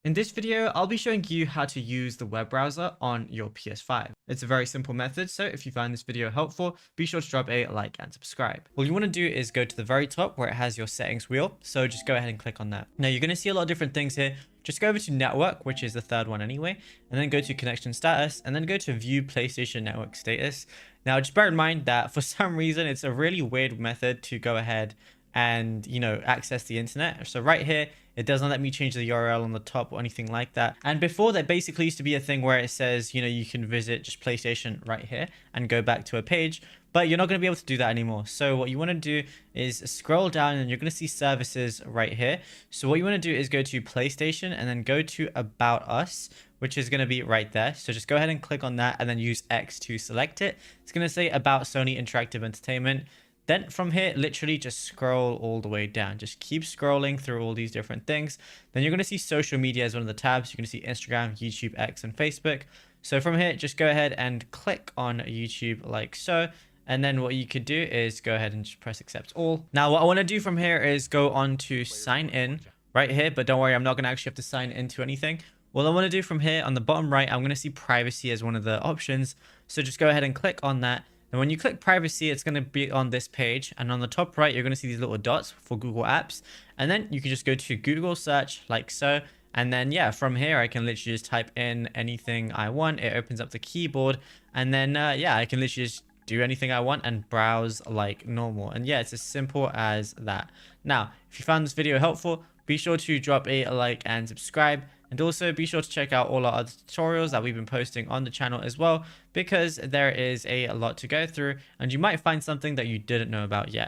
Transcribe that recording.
In this video, I'll be showing you how to use the web browser on your PS5. It's a very simple method, so if you find this video helpful, be sure to drop a like and subscribe. What you want to do is go to the very top where it has your settings wheel, so just go ahead and click on that. Now you're going to see a lot of different things here. Just go over to network, which is the third one anyway, and then go to connection status, and then go to view PlayStation network status. Now just bear in mind that for some reason, it's a really weird method to go ahead and access the internet. So right here, it doesn't let me change the URL on the top or anything like that. And before, there basically used to be a thing where it says you can visit just PlayStation right here and go back to a page, but you're not going to be able to do that anymore. So what you want to do is scroll down and you're going to see services right here. So what you want to do is go to PlayStation and then go to About Us, which is going to be right there. So just go ahead and click on that and then use X to select it. It's going to say About Sony Interactive Entertainment. Then from here, literally just scroll all the way down. Just keep scrolling through all these different things. Then you're going to see social media as one of the tabs. You're going to see Instagram, YouTube, X, and Facebook. So from here, just go ahead and click on YouTube like so. And then what you could do is go ahead and just press accept all. Now, what I want to do from here is go on to sign in right here. But don't worry, I'm not going to actually have to sign into anything. What I want to do from here on the bottom right, I'm going to see privacy as one of the options. So just go ahead and click on that. And when you click privacy, it's going to be on this page. And on the top right, you're going to see these little dots for Google Apps. And then you can just go to Google search like so. And then, yeah, from here, I can literally just type in anything I want. It opens up the keyboard. And then, yeah, I can literally just do anything I want and browse like normal. And yeah, it's as simple as that. Now, if you found this video helpful, be sure to drop a like and subscribe. And also be sure to check out all our other tutorials that we've been posting on the channel as well, because there is a lot to go through and you might find something that you didn't know about yet.